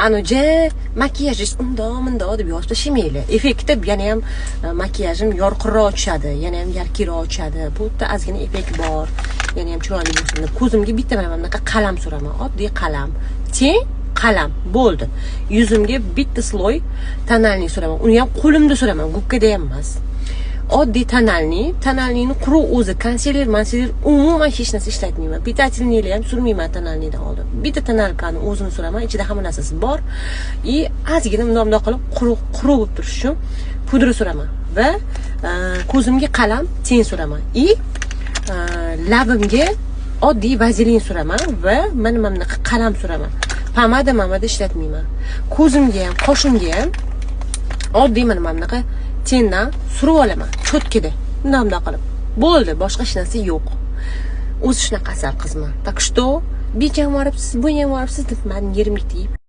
Anuja makiyajingiz undoq deb yozib tashlamayli. Effekti yana ham makiyajim yorqinroq tushadi, yana ham yarkiyroq tushadi. Bu yerda ozgina effekt bor. Yana ham chiroyli bo'lsin deb ko'zimga bitta mana bunaqa qalam suraman. Oddiy qalam. Teng qalam bo'ldi. Yuzimga bitta sloy tonalniy suraman. Uni ham qo'limda suraman, gubkada ham emas. Oddiy tonalniyni quruq o'zi, konsiler umuman hech narsa ishlatmayman. Pitательныйlar ham surmayman tonalniydan oldin. Bitta tonalkani o'zini suraman, ichida hamma narsasi bor. Ozgina bundoq qilib quruq bo'lib turish uchun pudra suraman va ko'zimga qalam teng suraman. Labimga oddiy vazelin suraman va mana bunaqa qalam suraman. Pomada ishlatmayman. Ko'zimga ham, qoshimga ham oddiy mana bunaqa tendan surib olaman, cho'tkida. Bundoq qilib. Bo'ldi, boshqa hech narsa yo'q. O'zi shunaqa asal qizman. Так что, bu ham boribsiz, bu ham boribsiz deb meni yerimga tegib